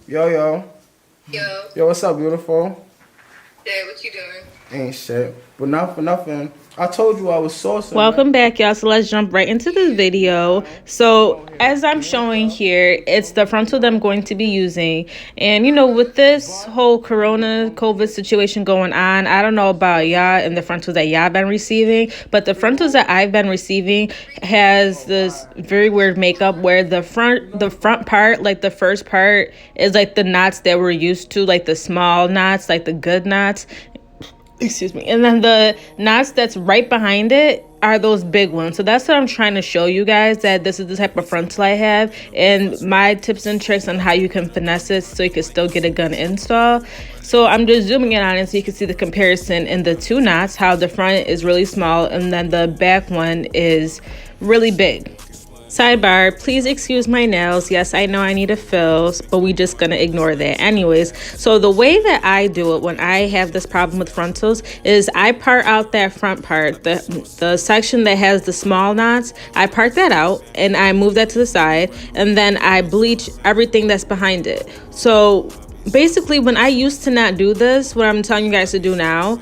Yo, yo. Yo. Yo, what's up, beautiful? Hey, what you doing? Ain't shit. But not for nothing. I told you I was sourcing. Welcome back, y'all. So let's jump right into the video. So as I'm showing here, it's the frontal that I'm going to be using. And you know, with this whole corona COVID situation going on, I don't know about y'all and the frontals that y'all been receiving, but the frontals that I've been receiving has this very weird makeup where the front part, like the first part, is like the knots that we're used to, like the small knots, like the good knots. Excuse me. And then the knots that's right behind it are those big ones. So that's what I'm trying to show you guys, that this is the type of frontal I have, and my tips and tricks on how you can finesse it so you can still get a gun install. So I'm just zooming in on it so you can see the comparison in the two knots, how the front is really small and then the back one is really big. Sidebar, please excuse my nails. Yes, I know I need a fill, but we just gonna ignore that anyways. So the way that I do it when I have this problem with frontals is I part out that front part, the section that has the small knots. I part that out and I move that to the side, and then I bleach everything that's behind it. So basically, when I used to not do this, what I'm telling you guys to do now,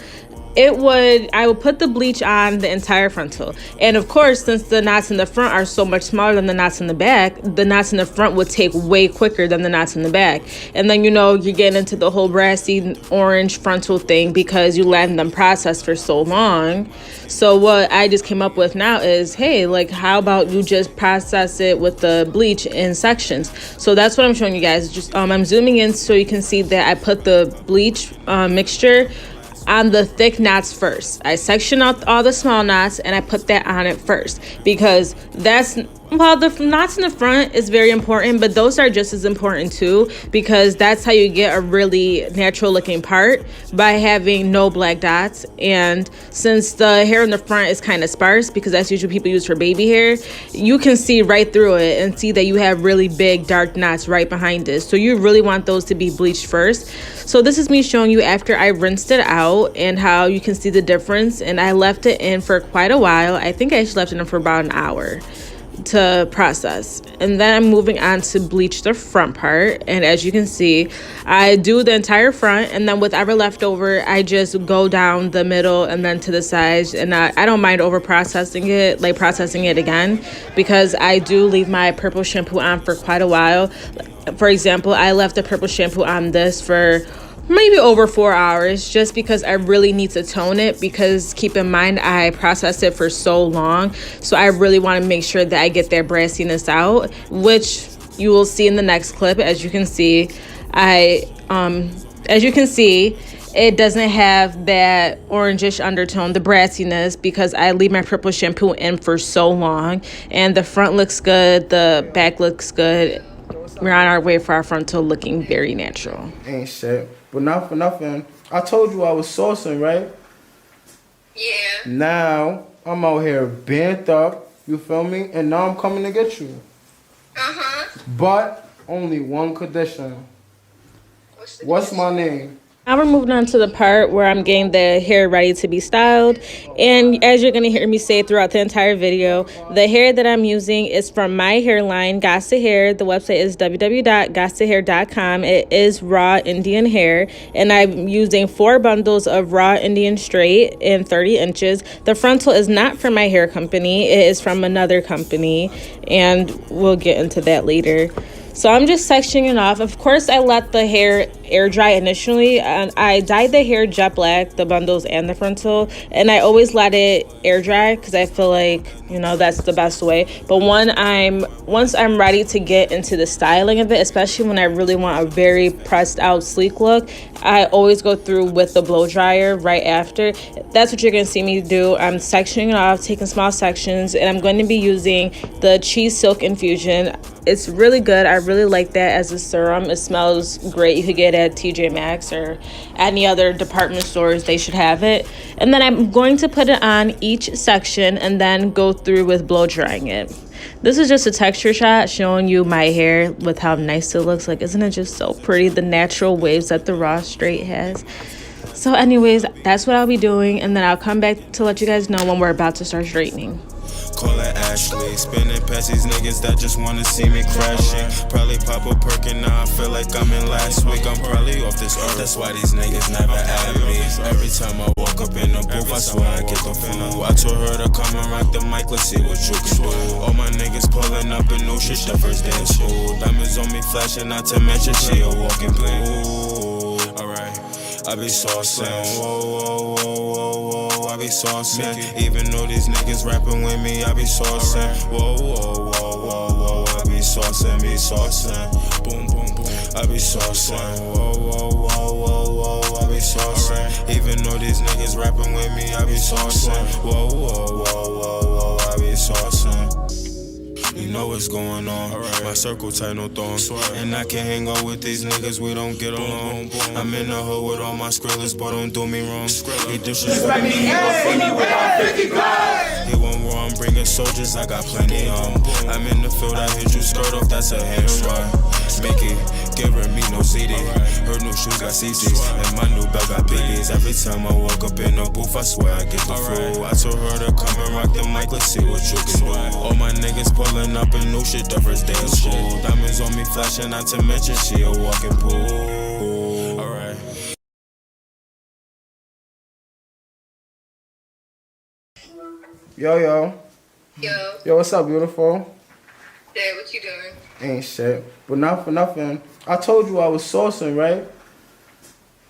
I would put the bleach on the entire frontal. And of course, since the knots in the front are so much smaller than the knots in the back, the knots in the front would take way quicker than the knots in the back. And then, you know, you're getting into the whole brassy orange frontal thing because you let them process for so long. So what I just came up with now is, hey, like, how about you just process it with the bleach in sections? So that's what I'm showing you guys. Just I'm zooming in so you can see that I put the bleach mixture on the thick knots first. I section out all the small knots and I put that on it first, because while the knots in the front is very important, but those are just as important too, because that's how you get a really natural looking part, by having no black dots. And since the hair in the front is kind of sparse, because that's usually people use for baby hair, you can see right through it and see that you have really big dark knots right behind it. So you really want those to be bleached first. So this is me showing you after I rinsed it out and how you can see the difference. And I left it in for quite a while. I think I actually left it in for about an hour to process. And then I'm moving on to bleach the front part. And as you can see, I do the entire front, and then whatever left over, I just go down the middle and then to the sides. And I don't mind over processing it, like processing it again, because I do leave my purple shampoo on for quite a while. For example, I left the purple shampoo on this for maybe over 4 hours, just because I really need to tone it, because keep in mind I processed it for so long, so I really want to make sure that I get that brassiness out, which you will see in the next clip. As you can see, it doesn't have that orangish undertone, the brassiness, because I leave my purple shampoo in for so long. And the front looks good, the back looks good. We're on our way for our frontal looking very natural. Ain't shit. But not for nothing. I told you I was sourcing, right? Yeah. Now, I'm out here bent up, you feel me? And now I'm coming to get you. Uh-huh. But only one condition. What's my name? Now we're moving on to the part where I'm getting the hair ready to be styled. And as you're going to hear me say throughout the entire video, the hair that I'm using is from my hairline, GASAHAIR. The website is www.gasahair.com. It is raw Indian hair. And I'm using 4 bundles of raw Indian straight in 30 inches. The frontal is not from my hair company. It is from another company. And we'll get into that later. So I'm just sectioning it off. Of course, I let the hair air dry initially, and I dyed the hair jet black, the bundles and the frontal, and I always let it air dry because I feel like, you know, that's the best way. But once I'm ready to get into the styling of it, especially when I really want a very pressed out sleek look, I always go through with the blow dryer right after. That's what you're going to see me do. I'm sectioning it off, taking small sections, and I'm going to be using the Cheese Silk Infusion. It's really good. I really like that as a serum. It smells great. You could get it at TJ Maxx or any other department stores. They should have it. And then I'm going to put it on each section and then go through with blow drying it. This is just a texture shot showing you my hair with how nice it looks. Like, isn't it just so pretty? The natural waves that the raw straight has. So anyways, that's what I'll be doing. And then I'll come back to let you guys know when we're about to start straightening. call it Ashley. Spinning past these niggas that just wanna see me crashing. Probably pop a perk and now I feel like I'm in last week. I'm probably off this earth, that's why these niggas never at me. Every time I walk up in the booth, I swear I get the flu. I told her to come and rock the mic, let's see what you can do. All my niggas pulling up in new shit the first day of school. Diamonds on me flashing, not to mention she a walking pool. Alright, I be saucing, whoa, whoa, whoa, whoa, whoa, I be saucing. Even though these niggas rapping with me, I be saucing. Whoa, whoa, whoa, whoa, whoa, I be saucing, boom, boom, boom. I be saucing, whoa, whoa, whoa, whoa, whoa, I be saucing. Even though these niggas rapping with me, I be saucing. Whoa, whoa, whoa, whoa, whoa, I be saucing. You know what's going on. My circle tight, no thorns. And I can't hang out with these niggas, we don't get along. I'm in the hood with all my skrillers, but don't do me wrong. He disrespect me, he gon' feed me without 50 guys. He won't war, I'm bringing soldiers, I got plenty on. I'm in the field, I hit you skirt off, that's a hamstring. Mickey, give her me no CD. Her new shoes got CCs, and my new belt got biggies. Every time I walk up in the booth, I swear I get the flu. I told her to come and rock the mic, let's see what you can do. All my niggas pulling up in new shit the first day of school. Diamonds on me flashing, not to mention she a walking pool. Alright. Yo, yo. Yo. Yo, what's up, beautiful? Dad, what you doing? Ain't shit. But not for nothing. I told you I was saucing, right?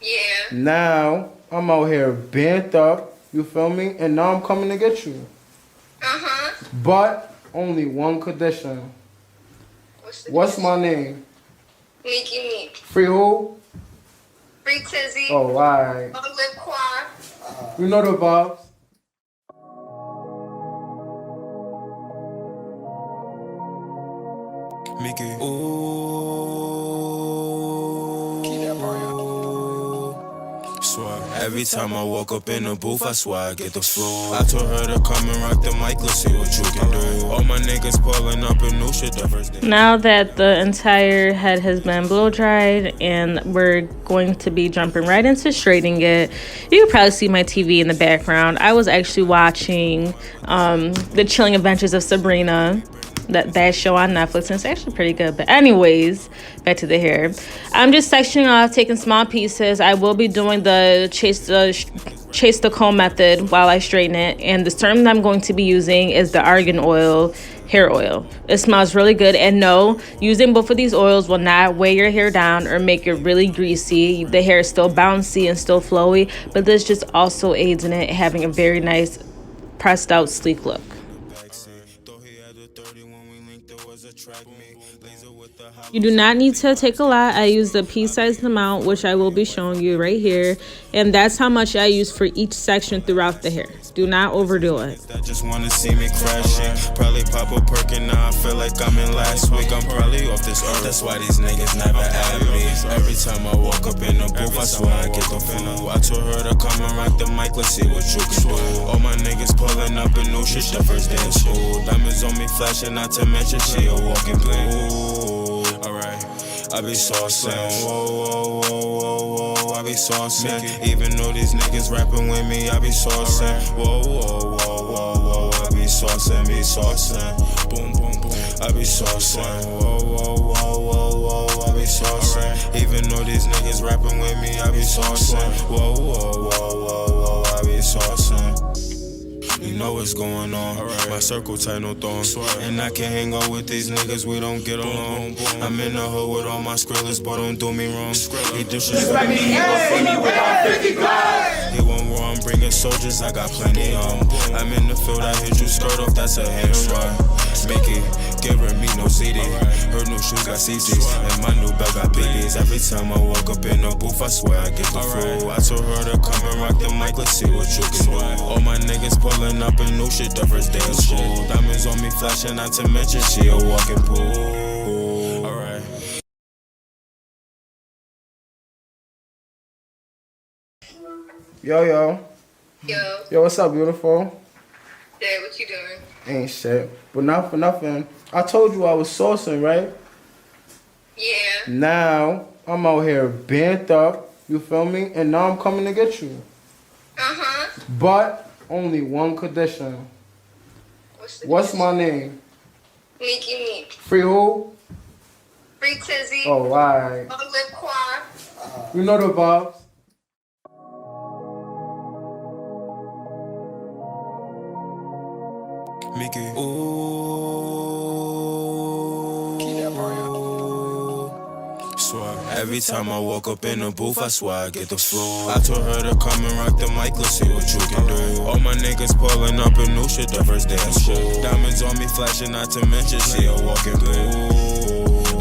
Yeah. Now, I'm out here bent up, you feel me? And now I'm coming to get you. Uh-huh. But only one condition. What's my name? Nikki Meek. Free who? Free Tizzy. Oh, alright. Lip Quad. You know the vibes. Mickey. Ooh. Keep that Mario. Swear. Every time I walk up in the booth, I swear I get the flu. I told her to come and rock the mic, let's see what you can do. All my niggas pulling up in new shit the first day. Now that the entire head has been blow dried and we're going to be jumping right into straightening it, you can probably see my TV in the background. I was actually watching The Chilling Adventures of Sabrina, that show on Netflix, and it's actually pretty good. But anyways, back to the hair. I'm just sectioning off, taking small pieces. I will be doing the chase the comb method while I straighten it, and the term that I'm going to be using is the argan oil hair oil. It smells really good, and no, using both of these oils will not weigh your hair down or make it really greasy. The hair is still bouncy and still flowy, but this just also aids in it having a very nice pressed out sleek look. You do not need to take a lot. I use the pea-sized amount, which I will be showing you right here, and that's how much I use for each section throughout the hair. Do not overdo it. That just wanna see me crashing. Probably pop a perk and now I feel like I'm in last week. I'm probably off this earth, that's why these niggas never at me. Every time I walk up in the booth, I swear I get the flu. I told her to come and rock the mic, let's see what you can do. All my niggas pulling up in new shit the first day of school. Diamonds on me flashing, not to mention she a walking pool. Alright, I be saucing, whoa, whoa, whoa, whoa, whoa, I be saucing. Even though these niggas rapping with me, I be saucing. Whoa, whoa, whoa, whoa, whoa, I be saucing, boom, boom, boom. I be saucing, whoa, whoa, whoa, whoa, whoa, I be saucing. Even though these niggas rapping with me, I be saucing. Whoa, whoa, whoa, whoa, whoa, I be saucing. You know what's going on. My circle tight, no thorns. And I can't hang out with these niggas, we don't get along. I'm in the hood with all my skrillers, but don't do me wrong. He disrespect me, he gon' feed me without 50 guys. He won't war, I'm bringing soldiers, I got plenty on. I'm in the field, I hit you skirt off, that's a hamstring. Mickey, give her me no CD. Her new shoes got CCs, and my new belt got biggies. Every time I walk up in the booth, I swear I get the flu. I told her to come and rock the mic, let's see what you can do. All my niggas pulling up in new shit the first day of school. Diamonds on me flashing, not to mention she a walking pool. Alright. Yo, yo. Yo. Yo, what's up, beautiful? Dad, what you doing? Ain't shit. But not for nothing. I told you I was saucing, right? Yeah. Now, I'm out here bent up, you feel me? And now I'm coming to get you. Uh-huh. But only one condition. What's my name? Nikki Meek. Free who? Free Tizzy. Oh, right. Lip Quan. You know the vibes. Mickey. Ooh. Keep that swear. Every time I walk up in the booth, I swear I get the flu. I told her to come and rock the mic, let's see what you can do. All my niggas pulling up in new shit the first day of school. Diamonds on me flashing, not to mention she a walking blue.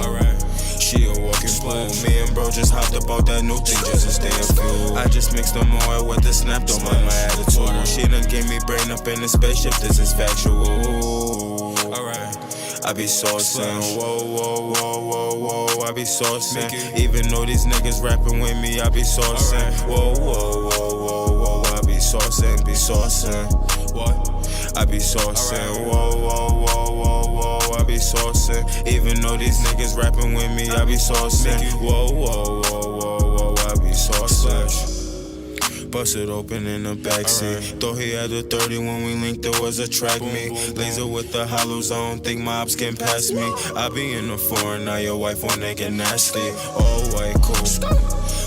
Alright. She a walking blue. Me and bro just hopped up out that new thing just to stay afloat. I just mixed them oil with the snap, don't mind my attitude. She done gave me brain up in the spaceship, this is factual. Alright. I be saucing, whoa, whoa, whoa, whoa, whoa, I be saucing. Even though these niggas rapping with me, I be saucing. Whoa, whoa, whoa, whoa, whoa, I be saucing, What? I be saucing, whoa, whoa, whoa, whoa, whoa, I be saucing. Even though these niggas rapping with me, I be saucing. Whoa, whoa, whoa, whoa, whoa, I be saucing. Bust it open in the backseat. Thought he had a 30 when we linked, there was a track me. Laser with the hollows, I don't think mobs can pass me. I be in the foreign, now your wife wanna get nasty. All white, cool.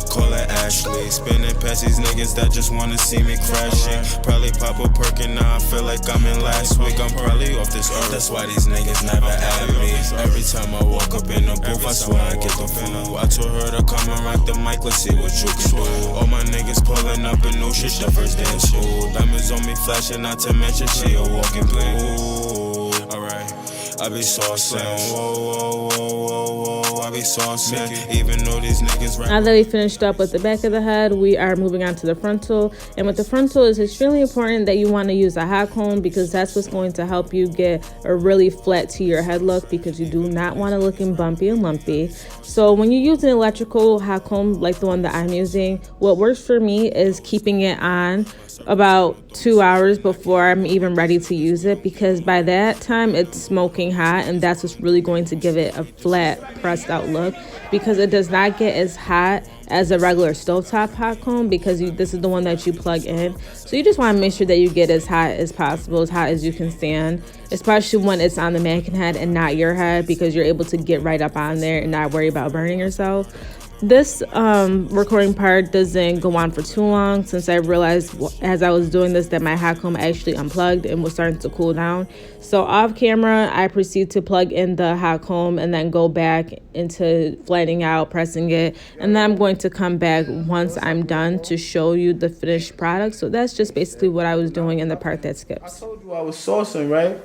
Call it Ashley. Spinning past these niggas that just wanna see me crashing. Probably pop a perk and now I feel like I'm in last week. I'm probably off this earth, that's why these niggas never add me. Every time I walk up in the booth, I swear I get the flu. I told her to come and rock the mic, let's see what you can do. All my niggas pulling up in new shit the first day of school. Diamonds on me flashing, not to mention she a walking blue. Alright. I be saucing, whoa, whoa, whoa, whoa, whoa, I be saucing. Even though these niggas Now that we finished up with the back of the head, we are moving on to the frontal. And with the frontal, it's extremely important that you want to use a hot comb because that's what's going to help you get a really flat to your head look because you do not want to looking bumpy and lumpy. So when you use an electrical hot comb like the one that I'm using, what works for me is keeping it on about 2 hours before I'm even ready to use it because by that time it's smoking hot and that's what's really going to give it a flat pressed out look because it does not get as hot as a regular stovetop hot comb because this is the one that you plug in. So you just want to make sure that you get as hot as possible, as hot as you can stand, especially when it's on the mannequin head and not your head because you're able to get right up on there and not worry about burning yourself. This recording part doesn't go on for too long since I realized as I was doing this that my hot comb actually unplugged and was starting to cool down. So off camera, I proceed to plug in the hot comb and then go back into flattening out, pressing it. And then I'm going to come back once I'm done to show you the finished product. So that's just basically what I was doing in the part that skips. I told you I was saucing, right?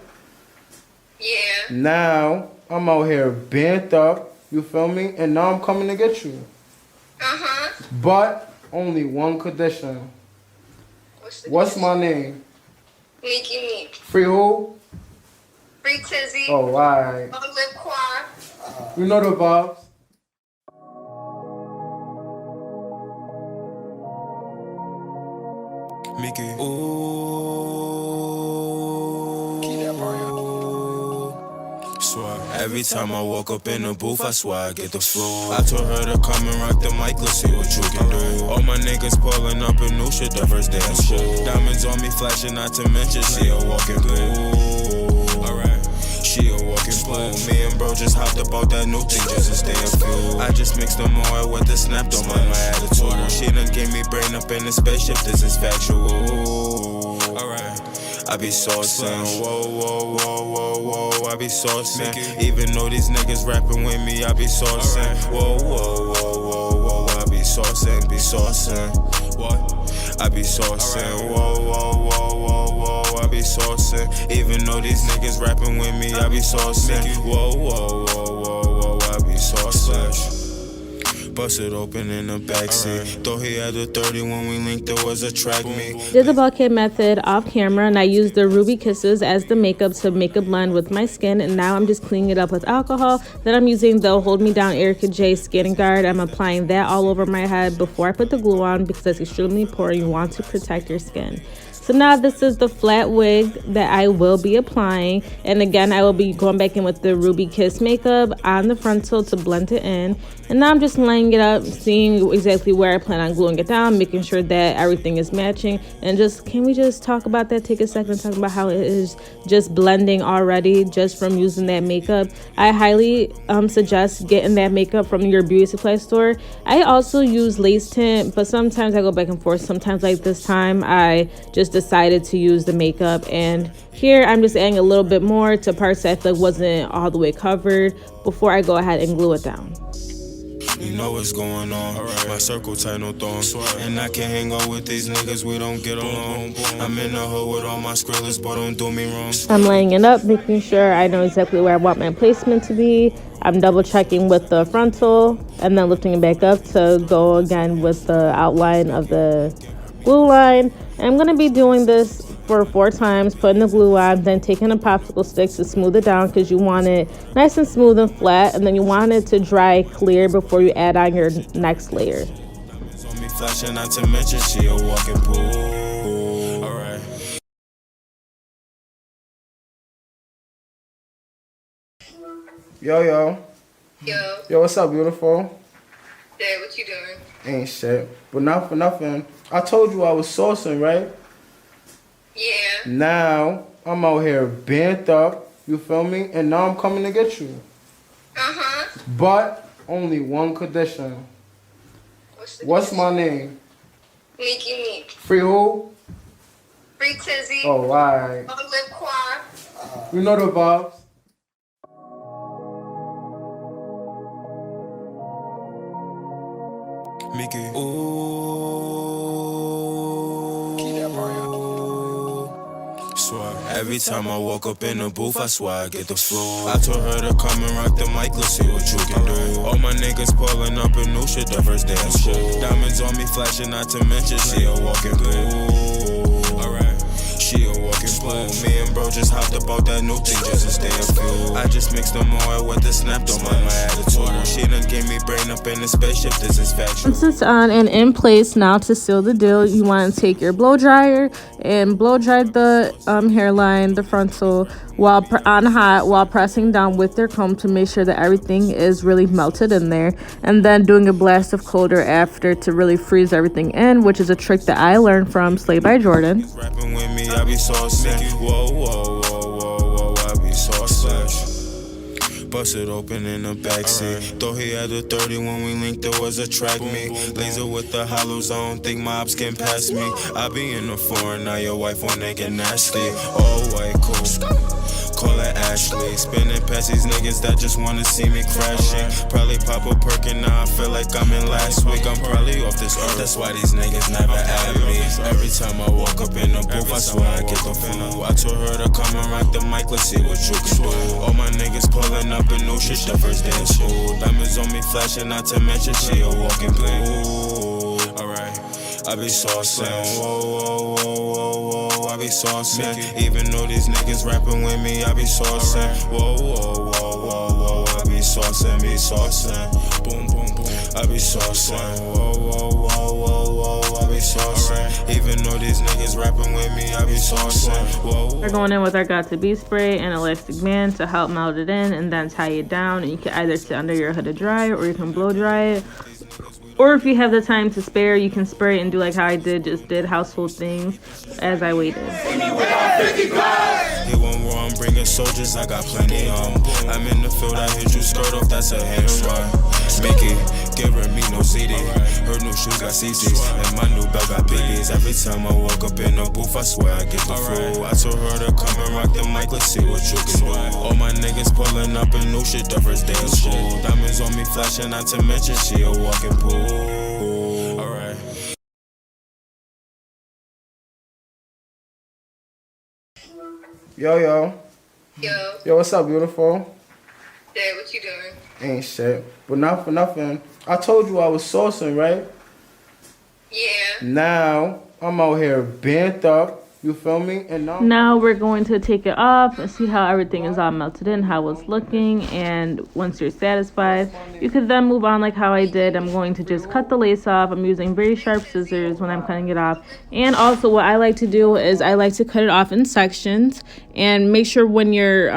Yeah. Now, I'm out here bent up. You feel me? And now I'm coming to get you. Uh-huh. But only one condition. What's my name? Nikki Meek. Free who? Free Tizzy. Oh, right. Lip Quan. You know the vibes. Mickey. Ooh. Keep that swear. Every time I walk up in the booth, I swear I get the flu. I told her to come and rock the mic, let's see what you can do. All my niggas pulling up in new shit the first day of school. Diamonds on me flashing, not to mention she a walking blue. Alright. She a walking blue. Me and bro just hopped up out that new thing just to stay afloat. I just mixed them oil with the snap, don't mind my attitude. She done gave me brain up in the spaceship, this is factual. Alright. I be saucing, whoa, whoa, whoa, whoa, whoa, I be saucing. Even though these niggas rapping with me, I be saucing. Whoa, whoa, whoa, whoa, whoa, I be saucing, What? I be saucing, whoa, whoa, whoa, whoa, whoa, I be saucing. Even though these niggas rapping with me, I be saucing. Whoa, whoa, whoa, whoa, whoa, I be saucing. Bust it open in the backseat. Thought he had a 30 when we linked, there was a track me. Did the bulkhead method off camera and I used the Ruby Kisses as the makeup to make a blend with my skin, and now I'm just cleaning it up with alcohol. Then I'm using the Hold Me Down Erica J Skin Guard. I'm applying that all over my head before I put the glue on because that's extremely important. You want to protect your skin. So now this is the flat wig that I will be applying. And again, I will be going back in with the Ruby Kiss makeup on the frontal to blend it in. And now I'm just laying it up, seeing exactly where I plan on gluing it down, making sure that everything is matching. And just, can we just talk about that? Take a second and talk about how it is just blending already just from using that makeup. I highly suggest getting that makeup from your beauty supply store. I also use lace tint, but sometimes I go back and forth. Sometimes, like this time, I just decided to use the makeup, and here I'm just adding a little bit more to parts that I feel like wasn't all the way covered before I go ahead and glue it down. You know what's going on. My circle tight, no thorn. And I can't hang out with these niggas, we don't get along. I'm in the hood with all my skrillers, but don't do me wrong. I'm laying it up, making sure I know exactly where I want my placement to be. I'm double checking with the frontal and then lifting it back up to go again with the outline of the glue line. And I'm going to be doing this for 4 times, putting the glue on, then taking a popsicle stick to smooth it down because you want it nice and smooth and flat, and then you want it to dry clear before you add on your next layer. On me flashing, not to mention she a walking pool. Alright. Yo. Yo, what's up, beautiful? Dad, what you doing? Ain't shit. But not for nothing. I told you I was sourcing, right? Yeah. Now, I'm out here bent up, you feel me? And now I'm coming to get you. Uh-huh. But only one condition. What's my name? Nikki Meek. Free who? Free Tizzy. Oh, alright. No lip quad. You know the vibes. Mickey. Ooh. Swear. Every time I walk up in the booth, I swear I get the flu. I told her to come and rock the mic, let's see what you can do. All my niggas pulling up in new shit the first day of school. Diamonds on me flashing, not to mention she a walking pool. Alright. She a walking pool. Me and bro just hopped up out that new thing just to stay afloat. I just mixed them oil with the snap, don't mind my attitude. She done gave me brain up in the spaceship, this is factual. Once it's on and in place, now to seal the deal, you want to take your blow dryer and blow dry the hairline, the frontal, while on hot, while pressing down with your comb to make sure that everything is really melted in there, and then doing a blast of colder after to really freeze everything in, which is a trick that I learned from Slay by Jordan. Rapping with me, I be so sick. Whoa, I be so sick. Bust it open in the backseat. Though he had a 30 when we linked, there was a track me. Laser with the hollows, I don't think mobs can pass me. I be in the foreign, now your wife wanna get nasty. All white, cool. Call it Ashley. Spinning past these niggas that just wanna see me crashing. Probably pop a perk and now I feel like I'm in last week. I'm probably off this earth, that's why these niggas never add me. Every time I walk up in the booth, I swear I get the flu. I told her to come and rock the mic, let's see what you can do. All my niggas pulling up in new shit the first day of school. Diamonds on me flashing, not to mention she a walking pool. Alright. I be saucing, whoa, I be saucing. Even though these niggas rapping with me, I be saucing, whoa, I be saucing, boom, I be saucing, whoa, I be saucing. Even though these niggas rapping with me, I be saucing, whoa. We're going in with our Got to Be spray and elastic band to help melt it in and then tie it down. And you can either sit under your hooded dryer or you can blow dry it. Or if you have the time to spare, you can spray it and do like how I just did household things as I waited. He won't war, I'm bringing soldiers, I got plenty on. I'm in the field, I hit you skirt off, that's a handstrap. Mickey, give her me no CD. Her new shoes got CCs, and my new belt got biggies. Every time I walk up in the booth, I swear I get the flu. I told her to come and rock the mic, let's see what you can do. All my niggas pulling up in new shit the first day of school. Diamonds on me flashing, not to mention she a walking pool. Alright. Yo, what's up, beautiful? Dad, what you doing? Ain't shit. But not for nothing. I told you I was sourcing, right? Yeah. Now, I'm out here bent up, You feel me? And Now we're going to take it off and see how everything is all melted in, how it's looking. And once you're satisfied, you could then move on like how I did. I'm going to just cut the lace off. I'm using very sharp scissors when I'm cutting it off. And also what I like to do is I like to cut it off in sections and make sure when you're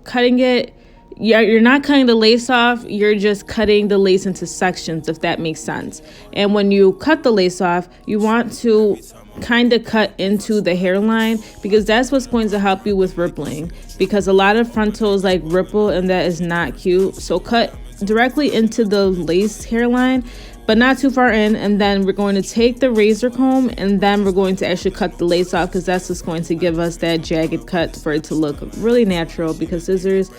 cutting it, you're not cutting the lace off, you're just cutting the lace into sections, if that makes sense. And when you cut the lace off, you want to kind of cut into the hairline, because that's what's going to help you with rippling, because a lot of frontals like ripple and that is not cute. So cut directly into the lace hairline, but not too far in. And then we're going to take the razor comb and then we're going to actually cut the lace off, because that's what's going to give us that jagged cut for it to look really natural, because scissors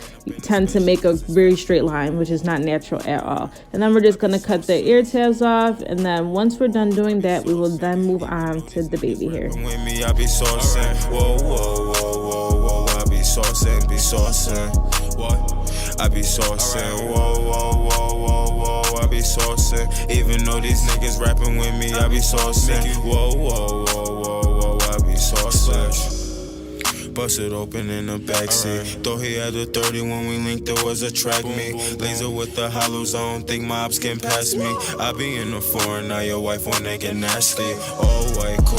tend to make a very straight line, which is not natural at all. And then we're just going to cut the ear tabs off, and then once we're done doing that, we will then move on to the baby hair. With me, I be saucing. Whoa, whoa, whoa, whoa, whoa. I be saucing, be saucing. What? I be saucing. Whoa, whoa, whoa, whoa, whoa. I be saucing. Even though these niggas rapping with me, I be saucing. Whoa, whoa, whoa, whoa, whoa. I be saucing. Bust it open in the backseat. Though he had a 30 when we linked, there was a track me. Laser with the hollows, I don't think my ops can pass me. I be in the foreign, now your wife wanna get nasty. All white, cool.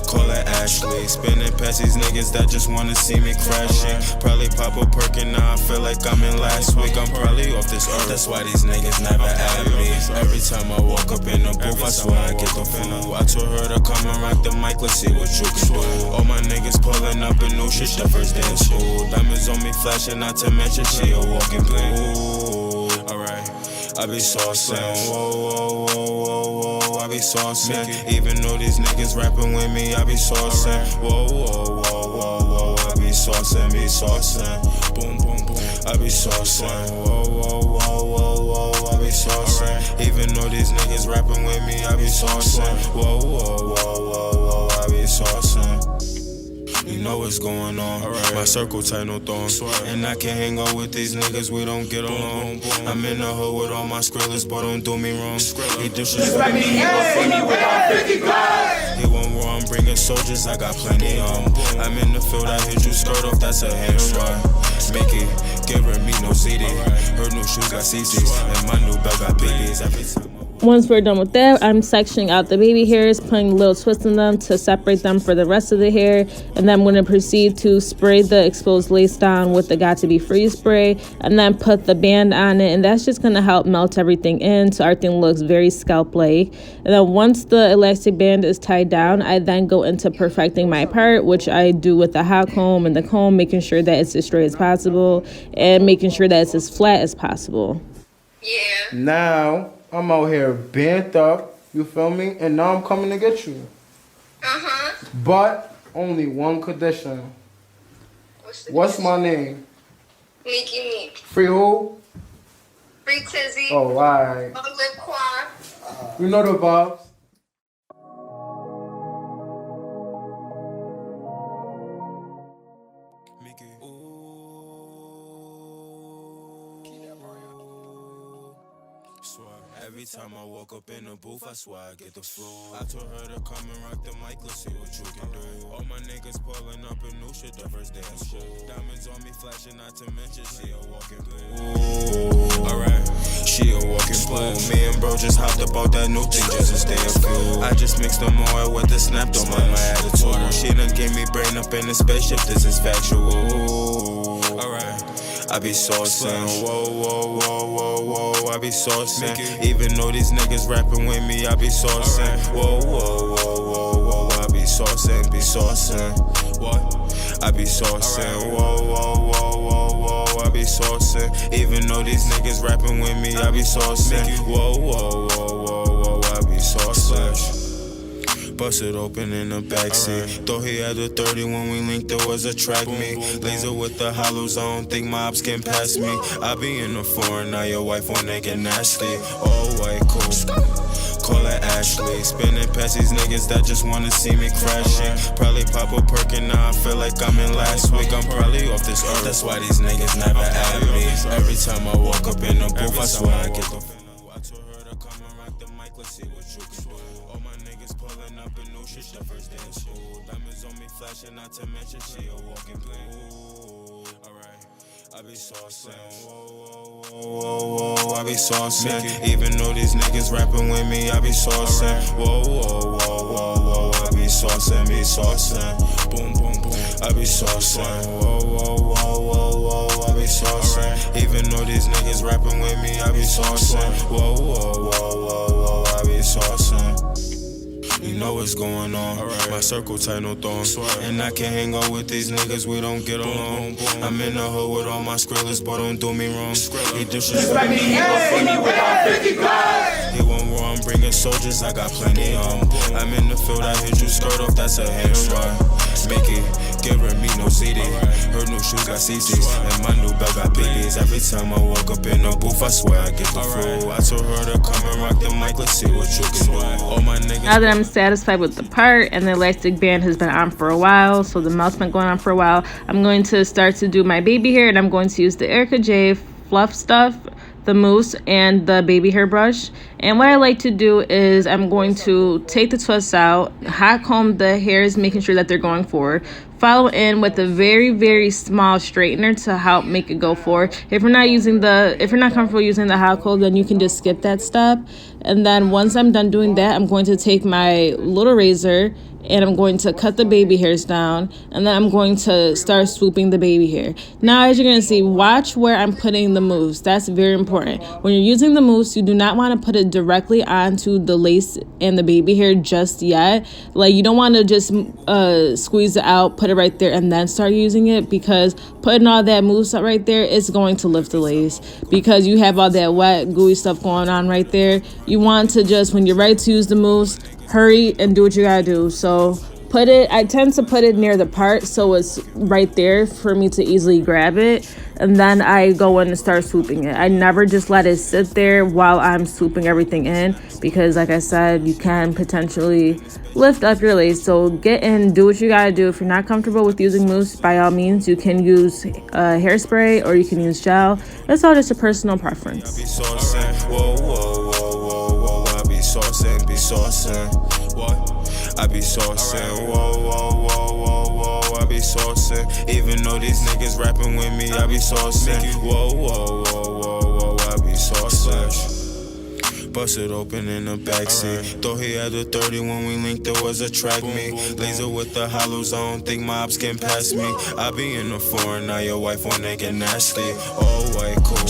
Call it Ashley. Spinning past these niggas that just wanna see me crashing. Probably pop a perk and now I feel like I'm in last week. I'm probably off this earth, that's why these niggas never at me. Every time I walk up in the booth, I swear I get the flu. I told her to come and rock the mic, let's see what you can do. All my niggas pulling up in new shit the first day of school. Diamonds on me flashing, not to mention she a walking blue. Alright, I be saucing. Whoa, whoa, whoa, whoa, whoa. I be saucing. Even though these niggas rapping with me, I be saucing. Whoa, whoa, whoa, whoa, whoa. I be saucing, be saucing. Boom, boom, boom. I be saucing. Whoa, whoa, whoa, whoa, whoa. I be saucing. Even though these niggas rapping with me, I be saucing. Whoa, whoa, whoa, whoa, whoa. I be saucing. You know what's going on. My circle tight, no thorns. And I can't hang out with these niggas, we don't get along. I'm in the hood with all my skrillers, but don't do me wrong. He disrespect me, he gon' see me without 50 glass. He won't war, I'm bringing soldiers, I got plenty on. I'm in the field, I hit you skirt off, that's a hamstring. Mickey, give her me no CD. Her new shoes got CCs, and my new belt got biggies. Every time Once we're done with that, I'm sectioning out the baby hairs, putting a little twist in them to separate them for the rest of the hair. And then I'm going to proceed to spray the exposed lace down with the Got To Be Free spray, and then put the band on it. And that's just going to help melt everything in so everything looks very scalp-like. And then once the elastic band is tied down, I then go into perfecting my part, which I do with the hot comb and the comb, making sure that it's as straight as possible and making sure that it's as flat as possible. Yeah. Now I'm out here bent up, you feel me? And now I'm coming to get you. Uh-huh. But only one condition. What's my name? Nikki Meek. Free who? Free Tizzy. Oh, alright. Lip Quan. You know the vibes. Every time I walk up in the booth, I swear I get the flu. I told her to come and rock the mic, let's see what you can do. All my niggas pulling up in new shit the first day of school. Diamonds on me flashing, not to mention she a walking blue. Alright, she a walking blue. Me and bro just hopped up out that new thing just to stay afloat. I just mixed them oil with the snap, don't mind my attitude. She done gave me brain up in the spaceship, this is factual. Alright, I be saucing, whoa, whoa, whoa, whoa, whoa, I be saucing. Even though these niggas rapping with me, I be saucing. Whoa, whoa, whoa, whoa, whoa, I be saucing, be saucing. What? I be saucing, whoa, whoa, whoa, whoa, whoa, I be saucing. Even though these niggas rapping with me, I be saucing. Whoa, whoa, whoa, whoa, whoa, I be saucing. Bust it open in the backseat. Though he had a 30 when we linked, there was a track me. Laser with the hollows, I don't think my ops can pass me. I be in the foreign, now your wife wanna get nasty. All white, cool. Call it Ashley. Spinning past these niggas that just wanna see me crashing. Probably pop a perk and now I feel like I'm in last week. I'm probably off this earth, that's why these niggas never at me. Every time I walk up in the booth, I swear I get the I told her to come and rock the mic. mic, let's see what you can do. All my niggas pulling up in new shit, the first day of school. Diamonds on me flashing, not to mention she a walking pool. Alright, I be saucing, whoa, whoa, whoa, whoa, I be saucing. Even though these niggas rapping with me, I be saucing. Whoa, whoa, whoa, whoa, whoa, I be saucing, boom, boom, boom. I be saucing, whoa, whoa, whoa, whoa, whoa, I be saucing. Even though these niggas rapping with me, I be saucing. Whoa, whoa, whoa, whoa, whoa, I be saucing. You know what's going on. My circle tight, no thorns. And I can't hang out with these niggas, we don't get along. I'm in the hood with all my skrillers, but don't do me wrong. He disrespect me, he gon' see me without 50 guys. He won't war, I'm bringing soldiers, I got plenty on. I'm in the field, I hit you skirt off, that's a hamstrung. Mickey, giving me no CD. Her new shoes got CCs, and my new belt got biggies. Every time I walk up in the booth, I swear I get the flu. I told her to come and rock the mic, let's see what you can do. All my niggas. Now that I'm satisfied with the part and the elastic band has been on for a while, so the melt's been going on for a while, I'm going to start to do my baby hair, and I'm going to use the Erica J fluff stuff, the mousse, and the baby hair brush. And what I like to do is I'm going to take the twists out, hot comb the hairs, making sure that they're going forward, follow in with a very, very small straightener to help make it go forward. If you're not comfortable using the hot comb, then you can just skip that step. And then once I'm done doing that, I'm going to take my little razor and I'm going to cut the baby hairs down, and then I'm going to start swooping the baby hair. Now, as you're going to see, watch where I'm putting the mousse. That's very important. When you're using the mousse, you do not want to put it directly onto the lace and the baby hair just yet. Like, you don't want to just squeeze it out, put it right there, and then start using it, because putting all that mousse up right there is going to lift the lace, because you have all that wet, gooey stuff going on right there. You want to just, when you're ready to use the mousse, hurry and do what you gotta do. So I tend to put it near the part so it's right there for me to easily grab it, and then I go in and start swooping it. I never just let it sit there while I'm swooping everything in, because like I said, you can potentially lift up your lace. So get in, do what you gotta do. If you're not comfortable with using mousse, by all means, you can use hairspray or you can use gel. It's all just a personal preference. I be saucing, whoa, whoa, whoa, whoa, whoa, I be saucing. Even though these niggas rapping with me, I be saucing. Whoa, whoa, whoa, whoa, whoa, I be saucing. Bust it open in the backseat. Thought he had a 30 when we linked, there was a track me. Laser with the hollows, I don't think mobs can pass me. I be in the foreign, now your wife wanna get nasty. All white, cool.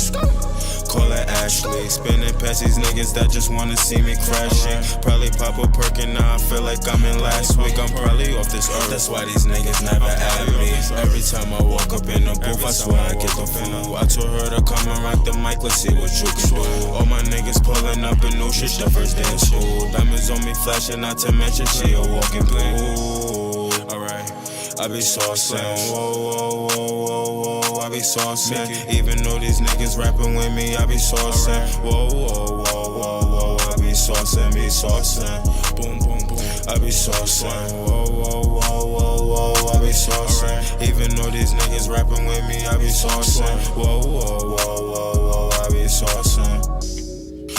Call it Ashley. Spinning past these niggas that just wanna see me crashing. Probably pop a perk and now I feel like I'm in last week. I'm probably off this earth, that's why these niggas never add me. Every time I walk up in the booth, I swear I get the flu. I told her to come and rock the mic, let's see what you can do. All my niggas pulling up in new shit, the first day of school. Diamonds on me flashing, not to mention she a walking pool. Alright, I be saucing, whoa, whoa, whoa, whoa, whoa, I be saucing. Even though these niggas rapping with me, I be saucing. Whoa, whoa, whoa, whoa, whoa, I be saucing, boom, boom, boom. I be saucing, whoa, whoa, whoa, whoa, whoa, I be saucing. Even though these niggas rapping with me, I be saucing. Whoa, whoa, whoa, whoa, whoa, I be saucing.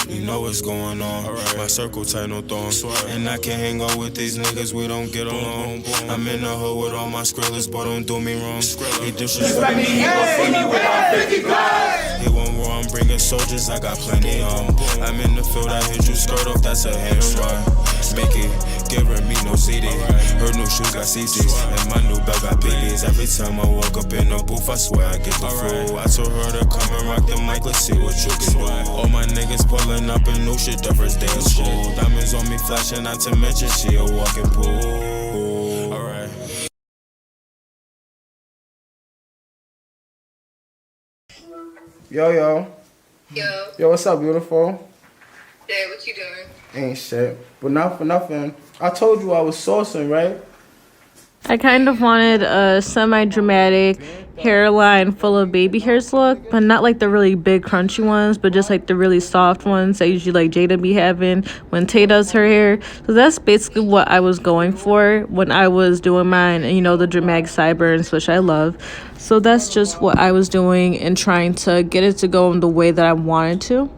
You know what's going on. My circle tight, no thorns. And I can't hang out with these niggas, we don't get along. I'm in the hood with all my skrillers, but don't do me wrong. He disrespect me, he gon' see me without 50 guys. He won't war, I'm bringing soldiers, I got plenty on. I'm in the field, I hit you skirt off, that's a hamstrung. Mickey, giving me no CD. Her new shoes got CCs, and my new belt got biggies. Every time I walk up in the booth, I swear I get the flu. I told her to come and rock the mic, let's see what you can do. All my niggas pulling up in new shit, the first day of school. Diamonds on me flashing, not to mention she a walking pool. Alright. Yo, what's up, beautiful? Hey, what you doing? Ain't shit. But not for nothing. I told you I was saucing, right? I kind of wanted a semi-dramatic hairline full of baby hairs look, but not like the really big crunchy ones, but just like the really soft ones that usually like Jada be having when Tay does her hair. So that's basically what I was going for when I was doing mine, and you know, the dramatic sideburns, which I love. So that's just what I was doing and trying to get it to go in the way that I wanted to.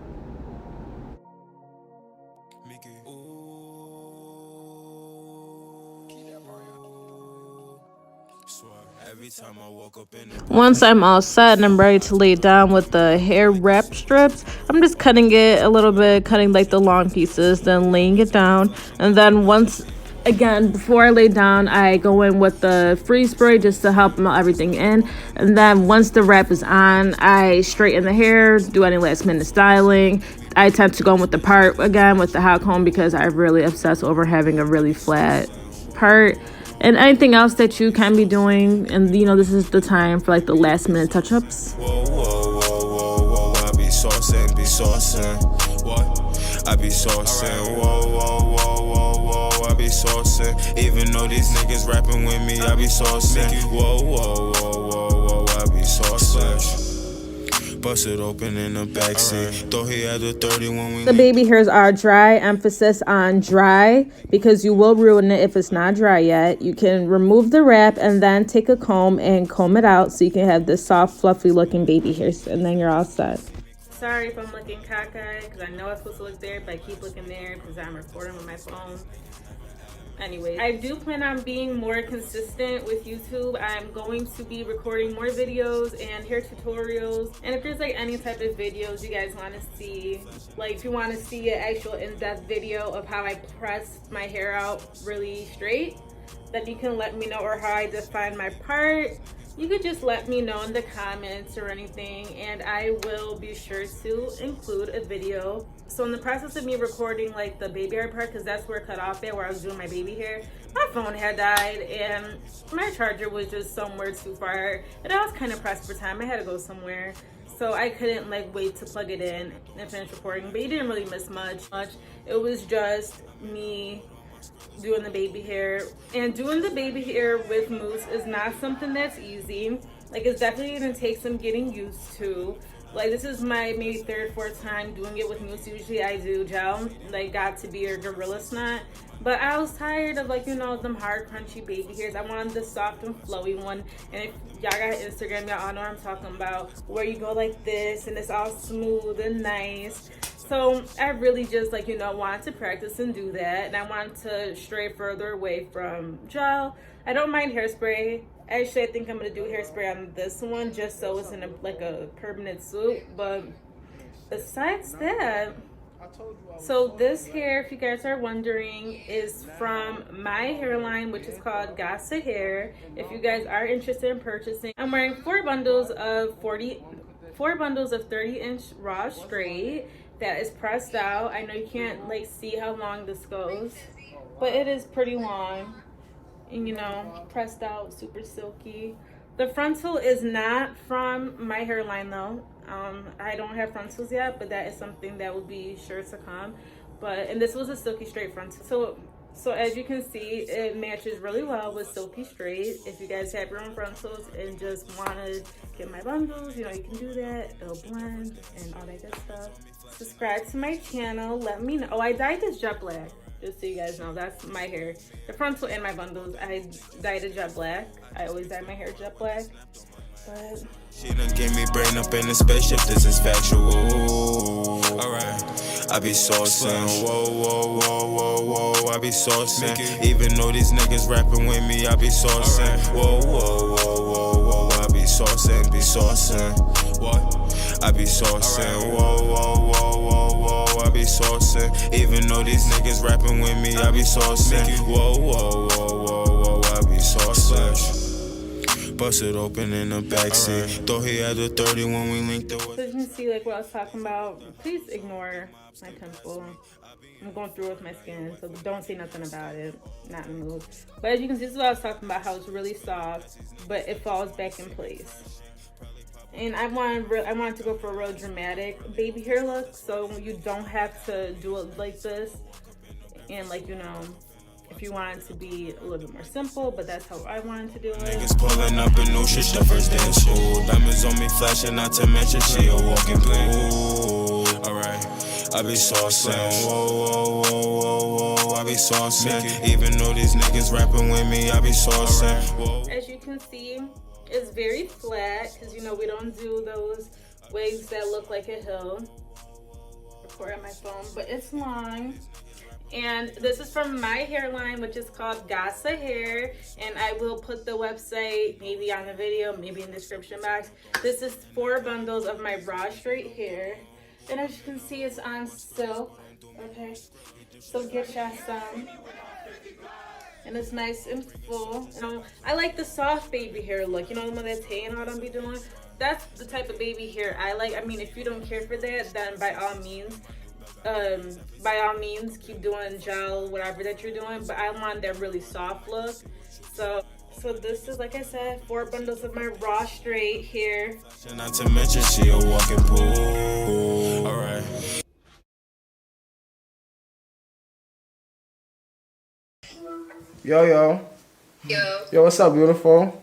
Every time I woke up in Once I'm all set and I'm ready to lay it down with the hair wrap strips, I'm just cutting it a little bit, cutting like the long pieces, then laying it down. And then once again, before I lay down, I go in with the freeze spray just to help melt everything in. And then once the wrap is on, I straighten the hair, do any last minute styling. I tend to go in with the part again with the hot comb because I really obsess over having a really flat part. And anything else that you can be doing, and you know, this is the time for like the last minute touch-ups. whoa, whoa, whoa, whoa, whoa, I be saucing, what? I be saucing, whoa, whoa, whoa, whoa, whoa, I be saucing. Even though these niggas rapping with me, I be saucing, whoa, whoa, whoa, whoa, whoa, I be saucing. Bust it open in the backseat. Thought he had a 30 when we. The baby hairs are dry. Emphasis on dry because you will ruin it if it's not dry yet. You can remove the wrap and then take a comb and comb it out so you can have this soft, fluffy looking baby hairs, and then you're all set. Sorry if I'm looking cockeyed because I know I'm supposed to look there, but I keep looking there because I'm recording with my phone. Anyway, I do plan on being more consistent with YouTube. I'm going to be recording more videos and hair tutorials. And if there's like any type of videos you guys want to see, like if you want to see an actual in-depth video of how I press my hair out really straight, then you can let me know, or how I define my part. You could just let me know in the comments or anything, and I will be sure to include a video. So in the process of me recording like the baby hair part, because that's where it cut off at, where I was doing my baby hair, my phone had died and my charger was just somewhere too far, and I was kind of pressed for time. I had to go somewhere, so I couldn't like wait to plug it in and finish recording. But you didn't really miss much. It was just me doing the baby hair, and doing the baby hair with mousse is not something that's easy. Like, it's definitely gonna take some getting used to. Like, this is my maybe third, fourth time doing it with mousse. Usually I do gel, like got to be a gorilla snot, but I was tired of, like, you know, them hard crunchy baby hairs. I wanted the soft and flowy one. And if y'all got Instagram, y'all all know what I'm talking about, where you go like this and it's all smooth and nice. So I really just, like, you know, wanted to practice and do that. And I wanted to stray further away from gel. I don't mind hairspray. Actually, I think I'm going to do hairspray on this one just so it's in a, like a permanent swoop. But besides that, so this hair, if you guys are wondering, is from my hairline, which is called GASAHAIR. If you guys are interested in purchasing, I'm wearing 4 bundles of 30-inch raw straight. That is pressed out. I know you can't like see how long this goes, but it is pretty long, and you know, pressed out, super silky. The frontal is not from my hairline though. I don't have frontals yet, but that is something that will be sure to come. And this was a silky straight frontal. So as you can see, it matches really well with silky straight. If you guys have your own frontals and just want to get my bundles, you know, you can do that. It'll blend and all that good stuff. Subscribe to my channel. Let me know. Oh, I dyed this jet black. Just so you guys know, that's my hair. The frontal and my bundles, I dyed it jet black. I always dye my hair jet black. But she done gave me brain up in the spaceship, this is factual. Alright, I be saucing, whoa, whoa, whoa, whoa, whoa, I be saucing. Even though these niggas rapping with me, I be saucing. Whoa, whoa, whoa, whoa, whoa, I be saucing, what? I be saucing, whoa, whoa, whoa, whoa, whoa, I be saucing. Even though these niggas rapping with me, I be saucing. Whoa, whoa, whoa, whoa, whoa, I be saucing. Bust it open in the backseat. Thought he had a 30 when we linked up. so you can see like what I was talking about. Please ignore my pimple. I'm going through with my skin, so don't say nothing about it. Not in the mood. But as you can see, this is what I was talking about, how it's really soft, but it falls back in place. And I wanted to go for a real dramatic baby hair look, so you don't have to do it like this. And like, you know, if you want it to be a little bit more simple, but that's how I wanted to do it. Niggas pulling up in new shit, the first day in school. Diamonds on me flashing, not to mention she a walking pool. Alright, I be saucing, whoa, whoa, whoa, whoa, whoa, I be saucing. Even though these niggas rapping with me, I be saucing. As you can see, it's very flat, because you know we don't do those waves that look like a hill. Record on my phone, but it's long. And this is from my hairline, which is called GASAHAIR. And I will put the website maybe on the video, maybe in the description box. This is 4 bundles of my raw straight hair. And as you can see, it's on silk. Okay, so get y'all some. And it's nice and full. You know, I like the soft baby hair look. You know, the one that Tay and all them be doing. That's the type of baby hair I like. I mean, if you don't care for that, then by all means, keep doing gel, whatever that you're doing. But I want that really soft look. So this is, like I said, 4 bundles of my raw straight hair. Not to mention she a walking pool. All right. Yo, Yo. what's up, beautiful?